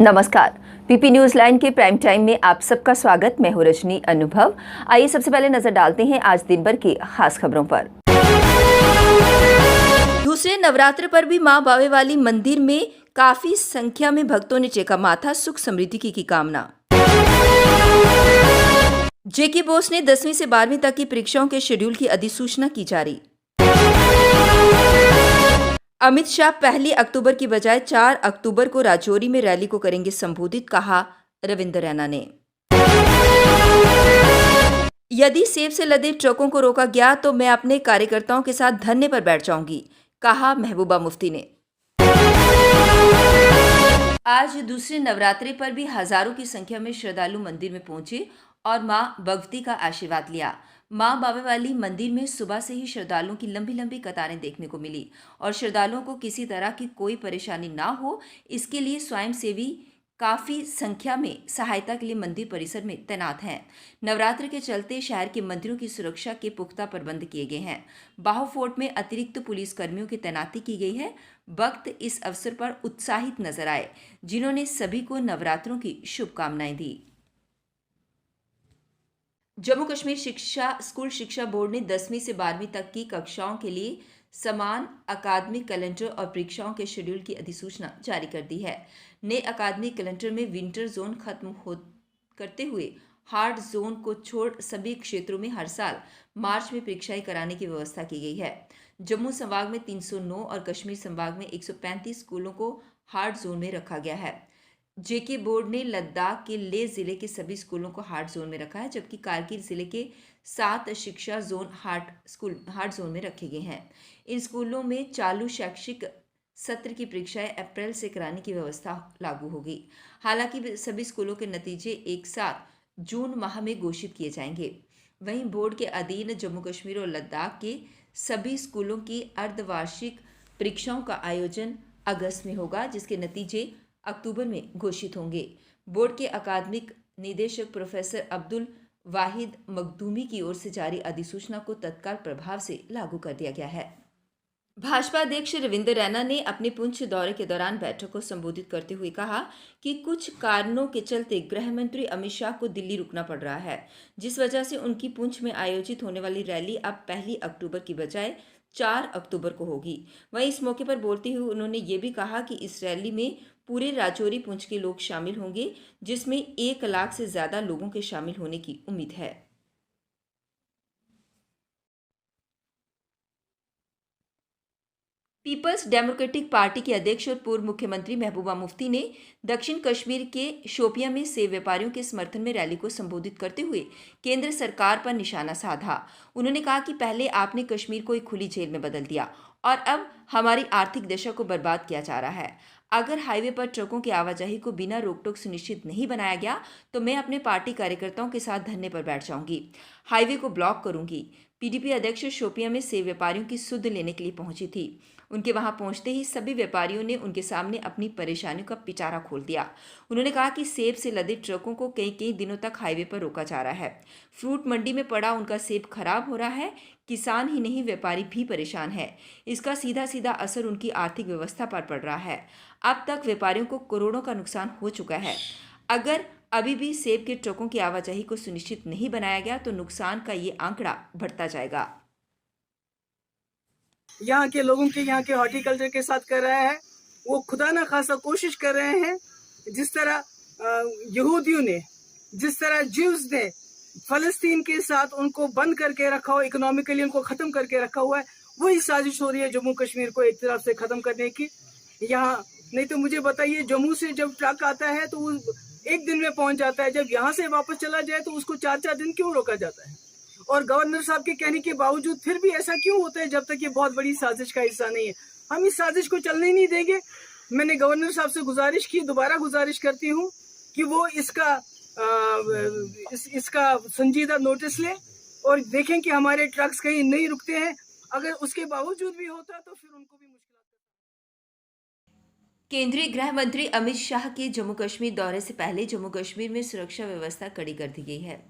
नमस्कार। PP news line के prime time में आप सबका स्वागत। मैं हूं रजनी अनुभव। आइए सबसे पहले नजर डालते हैं आज दिन भर की खास खबरों पर। दूसरे नवरात्र पर भी मां बावे वाली मंदिर में काफी संख्या में भक्तों ने टेका माथा, सुख समृद्धि की कामना। जेके बोस ने 10वीं से 12वीं तक की परीक्षाओं के शेड्यूल की अधिसूचना की जारी। अमित शाह 1 अक्टूबर की बजाय 4 अक्टूबर को राजौरी में रैली को करेंगे संबोधित, कहा रविंद्र रैना ने। यदि सेब से लदे ट्रकों को रोका गया तो मैं अपने कार्यकर्ताओं के साथ धरने पर बैठ जाऊंगी, कहा महबूबा मुफ्ती ने। आज दूसरे नवरात्रे पर भी हजारों की संख्या में श्रद्धालु मंदिर में पहुंचे और मां भगवती का आशीर्वाद लिया। मां बावे वाली मंदिर में सुबह से ही श्रद्धालुओं की लंबी लंबी कतारें देखने को मिली और श्रद्धालुओं को किसी तरह की कोई परेशानी ना हो, इसके लिए स्वयंसेवी काफी संख्या में सहायता के लिए मंदिर परिसर में तैनात हैं। नवरात्र के चलते शहर के मंदिरों की सुरक्षा के पुख्ता प्रबंध किए गए हैं। बाहु फोर्ट में अतिरिक्त पुलिस कर्मियों की तैनाती की गई है। भक्त इस अवसर पर उत्साहित नजर आए, जिन्होंने सभी को नवरात्रों की शुभकामनाएं दी। जम्मू कश्मीर स्कूल शिक्षा बोर्ड ने 10वीं से 12वीं तक की कक्षाओं के लिए समान अकादमिक कैलेंडर और परीक्षाओं के शेड्यूल की अधिसूचना जारी कर दी है। नए अकादमिक कैलेंडर में विंटर जोन करते हुए हार्ड जोन को छोड़ सभी क्षेत्रों में हर साल मार्च में परीक्षाएं कराने की व्यवस्था की गई है। जम्मू संभाग में 309 और कश्मीर संभाग में 135 स्कूलों को हार्ड जोन में रखा गया है। जेके बोर्ड ने लद्दाख के लेह जिले के सभी स्कूलों को हार्ड जोन में रखा है, जबकि कारगिल जिले के 7 शिक्षा जोन हार्ड जोन में रखे गए हैं। इन स्कूलों में चालू शैक्षिक सत्र की परीक्षाएं अप्रैल से कराने की व्यवस्था लागू होगी। हालांकि सभी स्कूलों के नतीजे एक साथ जून माह में घोषित किए जाएंगे। वहीं बोर्ड के अधीन जम्मू कश्मीर और लद्दाख के सभी स्कूलों की अर्धवार्षिक परीक्षाओं का आयोजन अगस्त में होगा, जिसके नतीजे अक्टूबर में घोषित होंगे। बोर्ड के अकादमिक निदेशक प्रोफेसर अब्दुल वाहिद मखदूमी की ओर से जारी अधिसूचना को तत्काल प्रभाव से लागू कर दिया गया है। भाजपा अध्यक्ष रविंद्र रैना ने अपने पुंछ दौरे के दौरान बैठक को संबोधित करते हुए कहा कि कुछ कारणों के चलते गृह मंत्री अमित शाह को दिल्ली रुकना पड़ रहा है, जिस वजह से उनकी पुंछ में आयोजित होने वाली रैली अब 1 अक्टूबर की बजाय 4 अक्टूबर को होगी। वहीं इस मौके पर बोलते हुए उन्होंने ये भी कहा कि इस रैली में पूरे राजौरी पुंछ के लोग शामिल होंगे, जिसमें 1 लाख से ज्यादा लोगों के शामिल होने की उम्मीद है। पीपल्स डेमोक्रेटिक पार्टी के अध्यक्ष और पूर्व मुख्यमंत्री महबूबा मुफ्ती ने दक्षिण कश्मीर के शोपियां में सेब व्यापारियों के समर्थन में रैली को संबोधित करते हुए केंद्र सरकार पर निशाना साधा। उन्होंने कहा कि पहले आपने कश्मीर को एक खुली जेल में बदल दिया और अब हमारी आर्थिक दशा को बर्बाद किया जा रहा है। अगर हाईवे पर ट्रकों की आवाजाही को बिना रोक टोक सुनिश्चित नहीं बनाया गया तो मैं अपने पार्टी कार्यकर्ताओं के साथ धरने पर बैठ जाऊंगी, हाईवे को ब्लॉक करूंगी। पीडीपी अध्यक्ष शोपियां में सेब व्यापारियों की सुध लेने के लिए पहुंची थी। उनके वहां पहुंचते ही सभी व्यापारियों ने उनके सामने अपनी परेशानियों का पिटारा खोल दिया। उन्होंने कहा कि सेब से लदे ट्रकों को कई कई दिनों तक हाईवे पर रोका जा रहा है। फ्रूट मंडी में पड़ा उनका सेब खराब हो रहा है। किसान ही नहीं, व्यापारी भी परेशान है। इसका सीधा सीधा असर उनकी आर्थिक व्यवस्था पर पड़ रहा है। अब तक व्यापारियों को करोड़ों का नुकसान हो चुका है। अगर अभी भी सेब के ट्रकों की आवाजाही को सुनिश्चित नहीं बनाया गया तो नुकसान का ये आंकड़ा बढ़ता जाएगा। यहाँ के लोगों के यहाँ के हॉर्टिकल्चर के साथ कर रहा है, वो खुदा ना खासा कोशिश कर रहे हैं। जिस तरह यहूदियों ने, जिस तरह ज्यूज ने फलस्तीन के साथ उनको बंद करके रखा हो, इकोनॉमिकली उनको खत्म करके रखा हुआ है, वही साजिश हो रही है जम्मू कश्मीर को एक तरफ से खत्म करने की। यहाँ नहीं तो मुझे बताइए, जम्मू से जब ट्रक आता है तो वो 1 दिन में पहुंच जाता है, जब यहाँ से वापस चला जाए तो उसको 4-4 दिन क्यों रोका जाता है? और गवर्नर साहब के कहने के बावजूद फिर भी ऐसा क्यों होता है, जब तक ये बहुत बड़ी साजिश का हिस्सा नहीं है? हम इस साजिश को चलने ही नहीं देंगे। मैंने गवर्नर साहब से गुजारिश की, दोबारा गुजारिश करती हूँ कि वो इसका संजीदा नोटिस ले और देखें कि हमारे ट्रक्स कहीं नहीं रुकते हैं। अगर उसके बावजूद भी होता तो फिर उनको भी मुश्किल। केंद्रीय गृह मंत्री अमित शाह के जम्मू कश्मीर दौरे से पहले जम्मू कश्मीर में सुरक्षा व्यवस्था कड़ी कर दी गई है।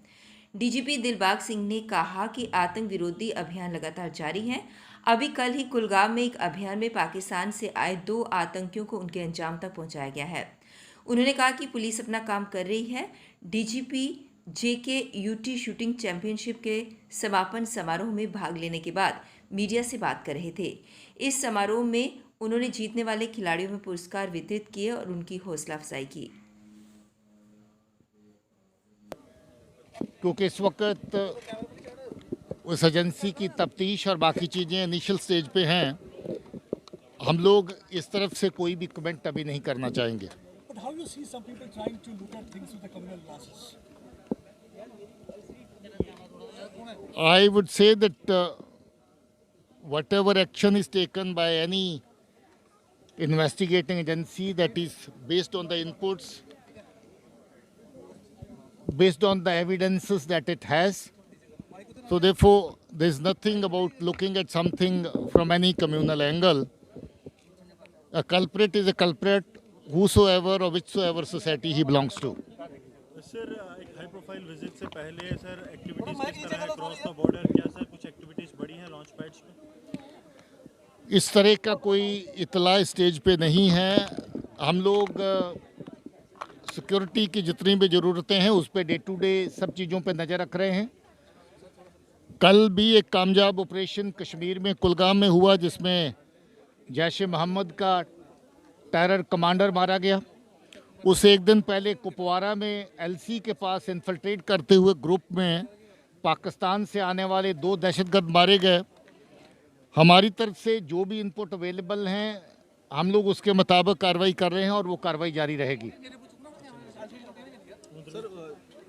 डीजीपी दिलबाग सिंह ने कहा कि आतंक विरोधी अभियान लगातार जारी है। अभी कल ही कुलगाम में एक अभियान में पाकिस्तान से आए 2 आतंकियों को उनके अंजाम तक पहुंचाया गया है। उन्होंने कहा कि पुलिस अपना काम कर रही है। डीजीपी जेके यूटी शूटिंग चैंपियनशिप के समापन समारोह में भाग लेने के बाद मीडिया से बात कर रहे थे। इस समारोह में उन्होंने जीतने वाले खिलाड़ियों में पुरस्कार वितरित किए और उनकी हौसला अफजाई की। क्योंकि इस वक्त उस एजेंसी की तफ्तीश और बाकी चीज़ें इनिशियल स्टेज पे हैं, हम लोग इस तरफ से कोई भी कमेंट अभी नहीं करना चाहेंगे। But how you see some people trying to look at things with the criminal glasses? I would say that whatever action is taken by any investigating agency that is based on the inputs, based on the evidences that it has. So therefore, there's nothing about looking at something from any communal angle. A culprit is a culprit, whosoever or whichsoever society he belongs to. Sir एक high profile visit से पहले sir activities किस तरह है cross the border, क्या sir कुछ activities बढ़ी हैं लॉन्च पैड्स पे? इस तरह का कोई इतला स्टेज पे नहीं है। हम लोग सिक्योरिटी की जितनी भी ज़रूरतें हैं उस पर डे टू डे सब चीज़ों पे नज़र रख रहे हैं। कल भी एक कामयाब ऑपरेशन कश्मीर में कुलगाम में हुआ जिसमें जैश ए मोहम्मद का टेरर कमांडर मारा गया। उससे एक दिन पहले कुपवारा में एलसी के पास इन्फिल्ट्रेट करते हुए ग्रुप में पाकिस्तान से आने वाले 2 दहशतगर्द मारे गए। हमारी तरफ से जो भी इनपुट अवेलेबल हैं हम लोग उसके मुताबिक कार्रवाई कर रहे हैं और वो कार्रवाई जारी रहेगी।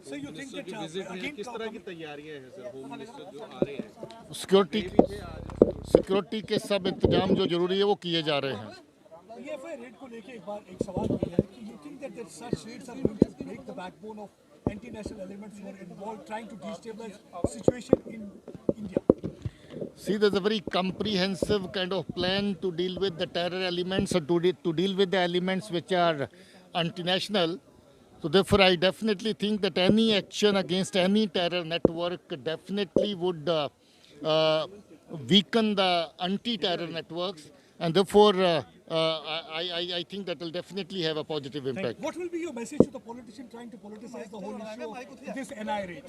So you think that किस तरह की तैयारियां हैं सर होम मिनिस्टर जो आ रहे हैं? सिक्योरिटी के सब इंतजाम जो जरूरी है वो किए जा रहे हैं। PFI रेड को लेके एक सवाल भी है कि you think that such raids are going to break the backbone of anti-national elements who are involved trying to destabilize situation in India? See, there's a very comprehensive kind of plan to deal with the terror elements or to deal with the elements which are anti-national. So therefore, I definitely think that any action against any terror network definitely would weaken the anti-terror networks, and therefore, I think that will definitely have a positive impact. What will be your message to the politician trying to politicize the whole issue of this NI raid?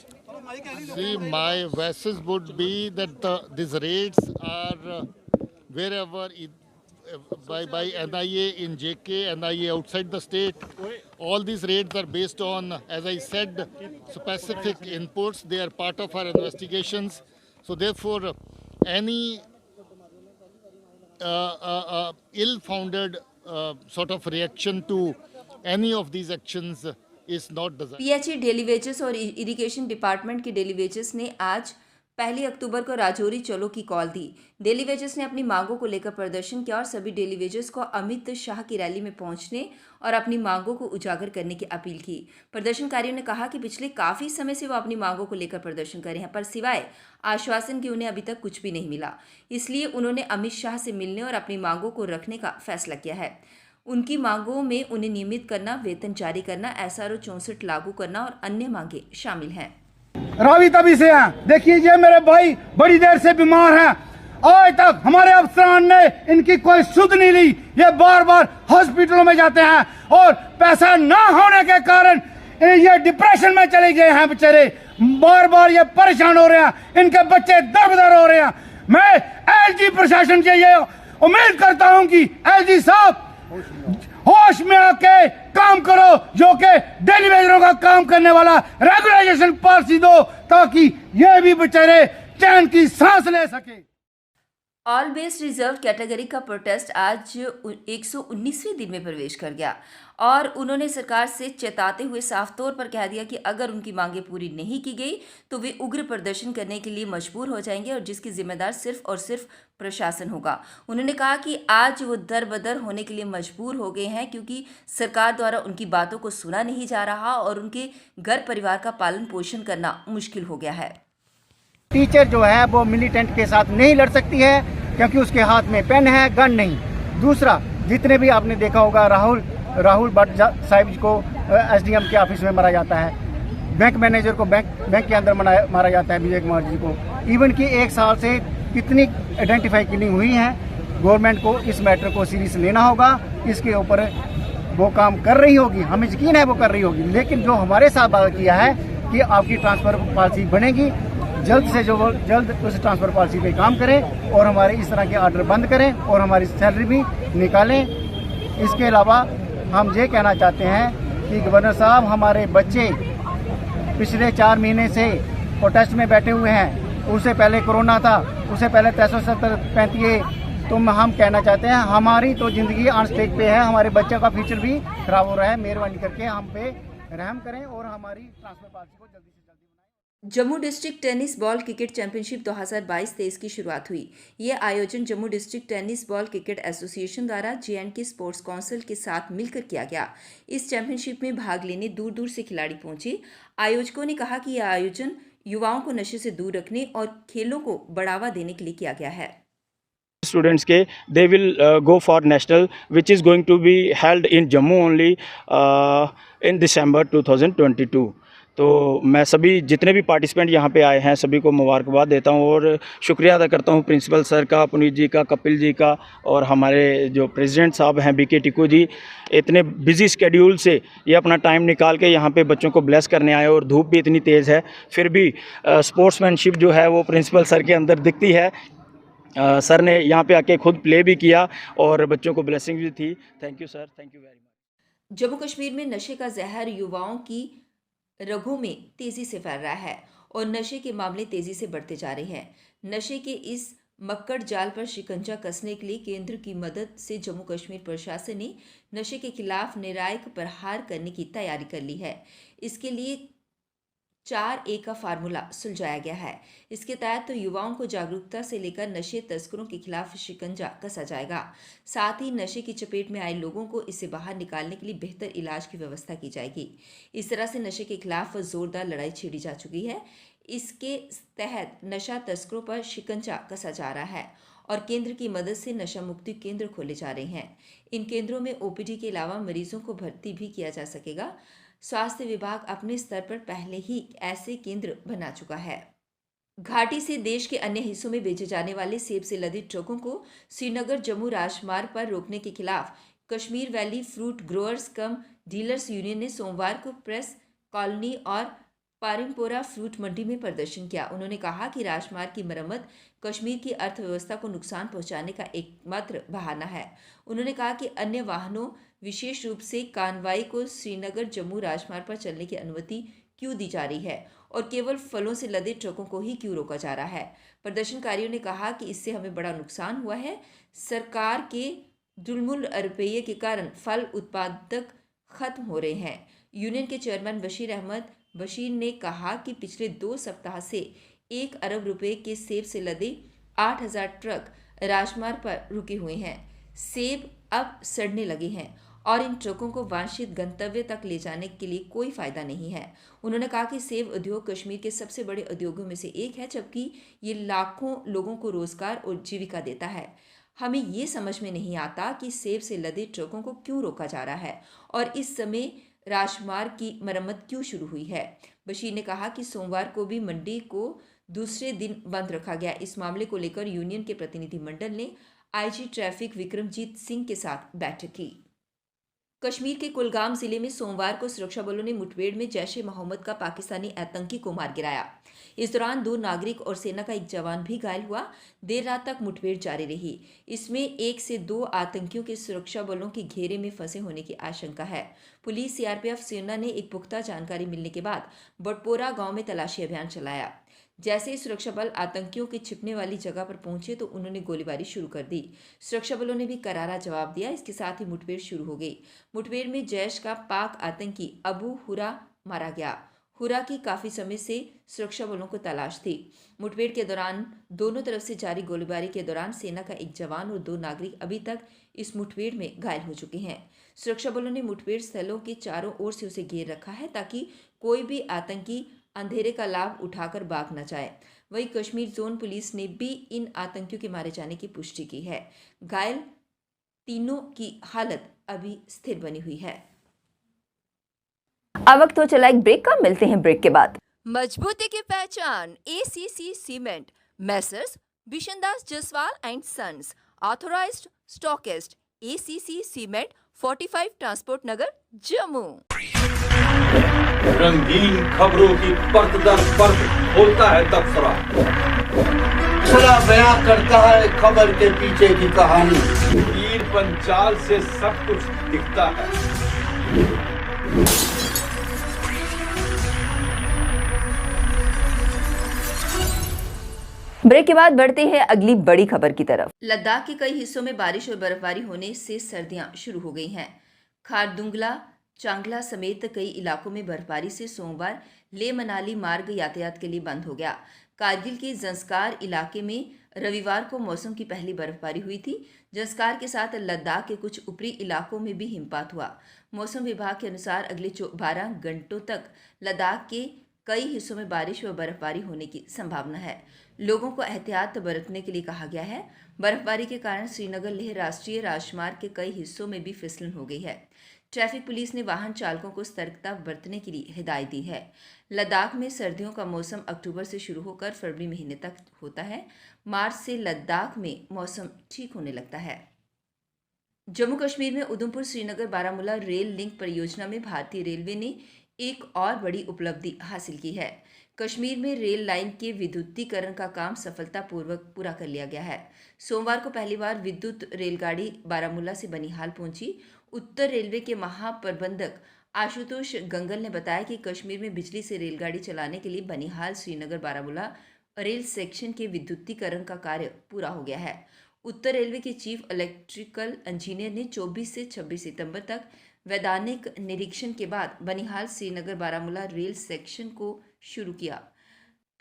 See, my message would be that these raids are wherever by NIA in JK, NIA outside the state. All these raids are based on, as I said, specific inputs. They are part of our investigations. So therefore, any ill-founded sort of reaction to any of these actions is not desired. PHE daily wages और irrigation department के daily wages ने आज 1 अक्टूबर को राजौरी चलो की call दी। Daily wages ने अपनी मांगों को लेकर प्रदर्शन किया और सभी डेली वेजेस को अमित शाह की रैली में पहुंचने और अपनी मांगों को उजागर करने की अपील की। प्रदर्शनकारियों ने कहा कि पिछले काफ़ी समय से वो अपनी मांगों को लेकर प्रदर्शन कर रहे हैं, पर सिवाय आश्वासन के उन्हें अभी तक कुछ भी नहीं मिला। इसलिए उन्होंने अमित शाह से मिलने और अपनी मांगों को रखने का फैसला किया है। उनकी मांगों में उन्हें नियमित करना, वेतन जारी करना, SRO 64 लागू करना और अन्य मांगे शामिल हैं। रावी तभी से हैं। देखिए ये मेरे भाई बड़ी देर से बीमार हैं, आज तक हमारे अफसरान ने इनकी कोई सुध नहीं ली। ये बार बार हॉस्पिटलों में जाते हैं और पैसा ना होने के कारण ये डिप्रेशन में चले गए हैं बेचारे। बार बार ये परेशान हो रहे हैं, इनके बच्चे दरबदर हो रहे हैं। मैं एलजी प्रशासन से ये उम्मीद करता हूं कि एलजी साहब होश में आके काम करो, जो कि डेली वेजरों का काम करने वाला रेगुलाइजेशन पॉलिसी दो, ताकि ये भी बेचारे चैन की सांस ले सके। ऑल बेस्ड रिजर्व कैटेगरी का प्रोटेस्ट आज 119वें दिन में प्रवेश कर गया और उन्होंने सरकार से चेताते हुए साफ तौर पर कह दिया कि अगर उनकी मांगें पूरी नहीं की गई तो वे उग्र प्रदर्शन करने के लिए मजबूर हो जाएंगे और जिसकी जिम्मेदार सिर्फ और सिर्फ प्रशासन होगा। उन्होंने कहा कि आज वो दरबदर होने के लिए मजबूर हो गए हैं क्योंकि सरकार द्वारा उनकी बातों को सुना नहीं जा रहा और उनके घर परिवार का पालन पोषण करना मुश्किल हो गया है। टीचर जो है वो मिलिटेंट के साथ नहीं लड़ सकती है क्योंकि उसके हाथ में पेन है, गन नहीं। दूसरा, जितने भी आपने देखा होगा राहुल भट्ट साहिब को SDM के ऑफिस में मारा जाता है, बैंक मैनेजर को बैंक के अंदर मारा जाता है, विजय कुमार जी को। इवन कि 1 साल से कितनी आइडेंटिफाई किलिंग हुई है। गवर्नमेंट को इस मैटर को सीरियस लेना होगा, इसके ऊपर वो काम कर रही होगी, हमें यकीन है वो कर रही होगी। लेकिन जो हमारे साथ बात किया है कि आपकी ट्रांसफ़र पॉलिसी बनेगी, जल्द से जल्द उस ट्रांसफ़र पॉलिसी पे काम करें और हमारे इस तरह के ऑर्डर बंद करें और हमारी सैलरी भी निकालें। इसके अलावा हम ये कहना चाहते हैं कि गवर्नर साहब, हमारे बच्चे पिछले 4 महीने से प्रोटेस्ट में बैठे हुए हैं। उससे पहले कोरोना था, उससे पहले 335 तो हम कहना चाहते हैं हमारी तो ज़िंदगी ऑन स्टेक पे है, हमारे बच्चों का फ्यूचर भी खराब हो रहा है। मेहरबानी करके हम पे रहम करें और हमारी ट्रांसफर पॉलिसी को जल्दी से जल्दी बनाएं। Jammu district tennis ball cricket championship 2022-23 की शुरुआत हुई। ये आयोजन Jammu district tennis ball cricket association द्वारा J&K स्पोर्ट्स काउंसिल के साथ मिलकर किया गया। इस चैंपियनशिप में भाग लेने दूर दूर से खिलाड़ी पहुंचे। आयोजकों ने कहा कि यह आयोजन युवाओं को नशे से दूर रखने और खेलों को बढ़ावा देने के लिए किया गया है। Students के they will go for national which is going to be held in Jammu only in December 2022। तो मैं सभी जितने भी पार्टिसिपेंट यहाँ पे आए हैं सभी को मुबारकबाद देता हूँ और शुक्रिया अदा करता हूँ प्रिंसिपल सर का, पुनीत जी का, कपिल जी का और हमारे जो प्रेसिडेंट साहब हैं BK टिक्कू जी, इतने बिजी स्केड्यूल से ये अपना टाइम निकाल के यहाँ पे बच्चों को ब्लेस करने आए और धूप भी इतनी तेज़ है फिर भी स्पोर्ट्समैनशिप जो है वो प्रिंसिपल सर के अंदर दिखती है। सर ने यहाँ पे आके खुद प्ले भी किया और बच्चों को ब्लेसिंग भी थी। Thank you sir, thank you very much. Jammu Kashmir में नशे का जहर युवाओं की रगों में तेजी से फैल रहा है और नशे के मामले तेजी से बढ़ते जा रहे हैं। नशे के इस मक्कड़ जाल पर शिकंजा कसने के लिए केंद्र की मदद से जम्मू कश्मीर प्रशासन ने नशे के खिलाफ निर्णायक प्रहार करने की तैयारी कर ली है। इसके लिए 4A का फार्मूला सुलझाया गया है। इसके तहत तो युवाओं को जागरूकता से लेकर नशे तस्करों के खिलाफ शिकंजा कसा जाएगा। साथ ही नशे की चपेट में आए लोगों को इससे बाहर निकालने के लिए बेहतर इलाज की व्यवस्था की जाएगी। इस तरह से नशे के खिलाफ जोरदार लड़ाई छेड़ी जा चुकी है। इसके तहत नशा तस्करों पर शिकंजा कसा जा रहा है और केंद्र की मदद से नशा मुक्ति केंद्र खोले जा रहे हैं। इन केंद्रों में OPD के अलावा मरीजों को भर्ती भी किया जा सकेगा। स्वास्थ्य विभाग अपने स्तर पर पहले ही ऐसे केंद्र बना चुका है। घाटी से देश के अन्य हिस्सों में बेचे जाने वाले सेब से लदे ट्रकों को श्रीनगर जम्मू राजमार्ग पर रोकने के खिलाफ कश्मीर वैली फ्रूट ग्रोअर्स कम डीलर्स यूनियन ने सोमवार को प्रेस कॉलोनी और पारिमपोरा फ्रूट मंडी में प्रदर्शन किया। उन्होंने कहा कि राजमार्ग की मरम्मत कश्मीर की अर्थव्यवस्था को नुकसान पहुंचाने का एकमात्र बहाना है। उन्होंने कहा कि अन्य वाहनों विशेष रूप से कानवाई को श्रीनगर जम्मू राजमार्ग पर चलने की अनुमति क्यों दी जा रही है और केवल फलों से लदे ट्रकों को ही क्यों रोका जा रहा है। प्रदर्शनकारियों ने कहा कि इससे हमें बड़ा नुकसान हुआ है। सरकार के दुलमुल रुपये के कारण फल उत्पादक खत्म हो रहे हैं। यूनियन के चेयरमैन बशीर अहमद बशीर ने कहा कि पिछले 2 सप्ताह से 1 अरब रुपए के सेब से लदे 8000 ट्रक राजमार्ग पर रुके हुए हैं। सेब अब सड़ने लगे हैं और इन ट्रकों को वांछित गंतव्य तक ले जाने के लिए कोई फायदा नहीं है। उन्होंने कहा कि सेब उद्योग कश्मीर के सबसे बड़े उद्योगों में से एक है, जबकि ये लाखों लोगों को रोजगार और जीविका देता है। हमें ये समझ में नहीं आता कि सेब से लदे ट्रकों को क्यों रोका जा रहा है और इस समय राजमार्ग की मरम्मत क्यों शुरू हुई है। बशीर ने कहा कि सोमवार को भी मंडी को दूसरे दिन बंद रखा गया। इस मामले को लेकर यूनियन के प्रतिनिधिमंडल ने IG ट्रैफिक विक्रमजीत सिंह के साथ बैठक की। कश्मीर के कुलगाम जिले में सोमवार को सुरक्षा बलों ने मुठभेड़ में जैश-ए-मोहम्मद का पाकिस्तानी आतंकी को मार गिराया। इस दौरान 2 नागरिक और सेना का एक जवान भी घायल हुआ। देर रात तक मुठभेड़ जारी रही। इसमें 1 से 2 आतंकियों के सुरक्षा बलों के घेरे में फंसे होने की आशंका है। पुलिस, CRPF, सेना ने एक पुख्ता जानकारी मिलने के बाद बटपोरा गांव में तलाशी अभियान चलाया। जैसे ही सुरक्षा बल आतंकियों के छिपने वाली जगह पर पहुंचे तो उन्होंने गोलीबारी शुरू कर दी। सुरक्षा बलों ने भी करारा जवाब दिया। इसके साथ ही मुठभेड़ शुरू हो गई। मुठभेड़ में जैश का पाक आतंकी अबू हुरा मारा गया। हुरा की काफी समय से सुरक्षा बलों को तलाश थी। मुठभेड़ के दौरान दोनों तरफ से जारी गोलीबारी के दौरान सेना का एक जवान और 2 नागरिक अभी तक इस मुठभेड़ में घायल हो चुके हैं। सुरक्षा बलों ने मुठभेड़ स्थलों के चारों ओर से उसे घेर रखा है ताकि कोई भी आतंकी अंधेरे का लाभ उठाकर भाग न जाए। वहीं कश्मीर जोन पुलिस ने भी इन आतंकियों के मारे जाने की पुष्टि की है। घायल तीनों की हालत अभी स्थिर बनी हुई है। अब वक्त हो चला एक ब्रेक का, मिलते हैं ब्रेक के बाद। मजबूती की पहचान ACC cement, messrs Bishandas Jaswal and sons, authorised stockist. ACC cement 45 transport Nagar, Jammu. रंगीन खबरों की परत दर परत होता है तबसरा, बयां करता है खबर के पीछे की कहानी। तीर पंचाल से सब कुछ दिखता है। ब्रेक के बाद बढ़ते हैं अगली बड़ी खबर की तरफ। लद्दाख के कई हिस्सों में बारिश और बर्फबारी होने से सर्दियां शुरू हो गई हैं। खारदुंगला, चांगला समेत कई इलाकों में बर्फबारी से सोमवार लेह मनाली मार्ग यातायात के लिए बंद हो गया। कारगिल के जंस्कार इलाके में रविवार को मौसम की पहली बर्फबारी हुई थी। जंस्कार के साथ लद्दाख के कुछ ऊपरी इलाकों में भी हिमपात हुआ। मौसम विभाग के अनुसार अगले 12 घंटों तक लद्दाख के कई हिस्सों में बारिश व बर्फबारी होने की संभावना है। लोगों को एहतियात बरतने के लिए कहा गया है। बर्फबारी के कारण श्रीनगर लेह राष्ट्रीय राजमार्ग के कई हिस्सों में भी फिसलन हो गई है। ट्रैफिक पुलिस ने वाहन चालकों को सतर्कता बरतने के लिए हिदायत दी है। लद्दाख में सर्दियों का मौसम अक्टूबर से शुरू होकर फरवरी महीने तक होता है। मार्च से लद्दाख में मौसम ठीक होने लगता है। जम्मू कश्मीर में उधमपुर श्रीनगर बारामूला रेल लिंक परियोजना में भारतीय रेलवे ने एक और बड़ी उपलब्धि हासिल की है। कश्मीर में रेल लाइन के विद्युतीकरण का काम सफलतापूर्वक पूरा कर लिया गया है। सोमवार को पहली बार विद्युत रेलगाड़ी बारामूला से बनिहाल पहुंची। उत्तर रेलवे के महाप्रबंधक आशुतोष गंगल ने बताया कि कश्मीर में बिजली से रेलगाड़ी चलाने के लिए बनिहाल श्रीनगर बारामूला रेल सेक्शन के विद्युतीकरण का कार्य पूरा हो गया है। उत्तर रेलवे के चीफ इलेक्ट्रिकल इंजीनियर ने 24 से 26 सितंबर तक वैधानिक निरीक्षण के बाद बनिहाल श्रीनगर बारामूला रेल सेक्शन को शुरू किया।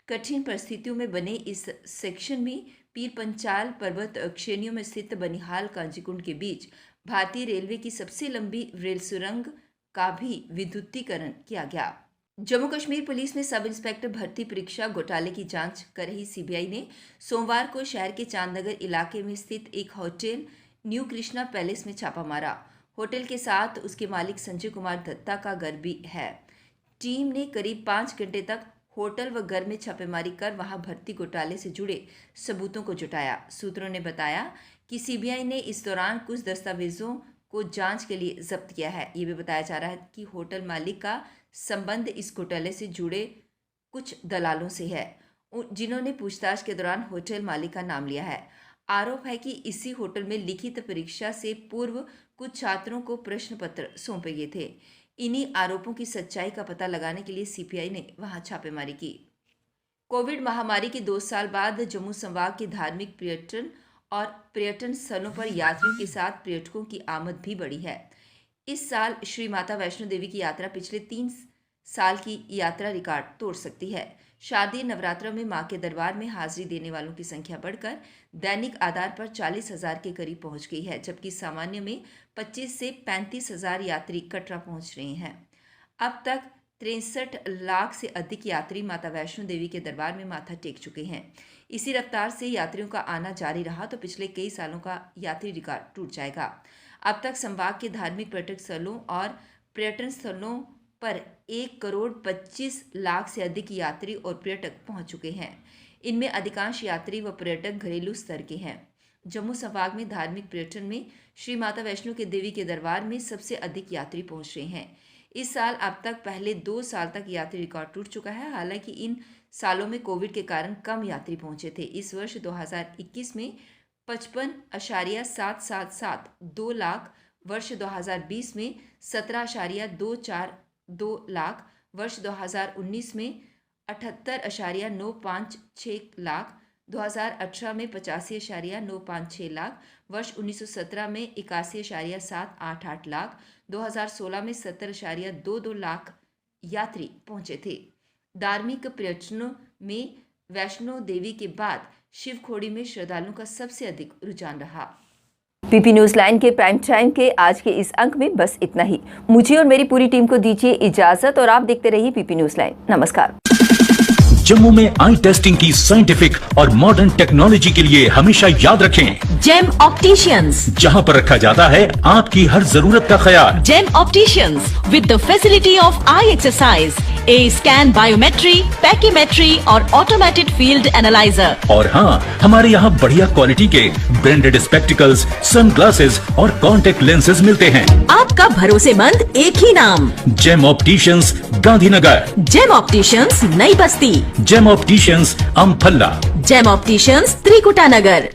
कठिन परिस्थितियों में बने इस सेक्शन में पीर पंचाल पर्वत श्रेणियों में स्थित बनिहाल कांजीकुंड के बीच भारतीय रेलवे की सबसे लंबी रेल सुरंग का भी विद्युतीकरण किया गया। जम्मू कश्मीर पुलिस में सब इंस्पेक्टर भर्ती परीक्षा घोटाले की जांच कर रही सीबीआई ने सोमवार को शहर के चांदनगर इलाके में स्थित एक होटल न्यू कृष्णा पैलेस में छापा मारा। होटल के साथ उसके मालिक संजय कुमार दत्ता का घर भी है। टीम ने करीब 5 घंटे तक होटल व घर में छापेमारी कर वहां भर्ती घोटाले से जुड़े सबूतों को जुटाया। सूत्रों ने बताया कि सीबीआई ने इस दौरान कुछ दस्तावेजों को जांच के लिए जब्त किया है। ये भी बताया जा रहा है कि होटल मालिक का संबंध इस घोटाले से जुड़े कुछ दलालों से है, जिन्होंने पूछताछ के दौरान होटल मालिक का नाम लिया है। आरोप है कि इसी होटल में लिखित परीक्षा से पूर्व कुछ छात्रों को प्रश्न पत्र सौंपे गए थे। इन्हीं आरोपों की सच्चाई का पता लगाने के लिए सीबीआई ने वहां छापेमारी की। कोविड महामारी के 2 साल बाद जम्मू संभाग के धार्मिक पर्यटन और पर्यटन स्थलों पर यात्रियों के साथ पर्यटकों की आमद भी बढ़ी है। इस साल श्री माता वैष्णो देवी की यात्रा पिछले 3 साल की यात्रा रिकॉर्ड तोड़ सकती है। शारदीय नवरात्रों में मां के दरबार में हाजिरी देने वालों की संख्या बढ़कर दैनिक आधार पर 40,000 के करीब पहुंच गई है, जबकि सामान्य में 25 से 35,000 यात्री कटरा पहुंच रहे हैं। अब तक 63 लाख से अधिक यात्री माता वैष्णो देवी के दरबार में माथा टेक चुके हैं। इसी रफ्तार से यात्रियों का आना जारी रहा तो पिछले कई सालों का यात्री रिकॉर्ड टूट जाएगा। अब तक संभाग के धार्मिक पर्यटक स्थलों और पर्यटन स्थलों पर 1,25,00,000 से अधिक यात्री और पर्यटक पहुंच चुके हैं। इनमें अधिकांश यात्री व पर्यटक घरेलू स्तर के हैं। जम्मू संभाग में धार्मिक पर्यटन में श्री माता वैष्णो के देवी के दरबार में सबसे अधिक यात्री पहुंच रहे हैं। इस साल अब तक पहले 2 साल तक यात्री रिकॉर्ड टूट चुका है। हालांकि इन सालों में कोविड के कारण कम यात्री पहुंचे थे। इस वर्ष 2021 में 55.777 2 लाख, वर्ष 2020 में 17.242 लाख, वर्ष 2019 में 78.956 लाख, 2018 में 85.956 लाख, वर्ष 1917 में 81.788 लाख, 2016 में 70.22 लाख यात्री पहुंचे थे। धार्मिक पर्यटनों में वैष्णो देवी के बाद शिवखोड़ी में श्रद्धालुओं का सबसे अधिक रुझान रहा। पीपी न्यूज लाइन के प्राइम टाइम के आज के इस अंक में बस इतना ही। मुझे और मेरी पूरी टीम को दीजिए इजाजत और आप देखते रहिए पीपी न्यूज लाइन। नमस्कार। जम्मू में आई टेस्टिंग की साइंटिफिक और मॉडर्न टेक्नोलॉजी के लिए हमेशा याद रखें जेम ऑप्टिशियंस, जहां पर रखा जाता है आपकी हर जरूरत का ख्याल। Gem opticians with the facility of eye exercise, A scan biometry, pachymetry और ऑटोमेटेड फील्ड एनालाइजर। और हाँ, हमारे यहाँ बढ़िया क्वालिटी के ब्रांडेड स्पेक्टिकल्स, सनग्लासेस और कॉन्टेक्ट लेंसेज मिलते हैं। आपका भरोसेमंद एक ही नाम, Gem opticians, Gandhinagar. Gem opticians, Nai Basti. Gem opticians, Amphalla. Gem opticians, Trikuta नगर।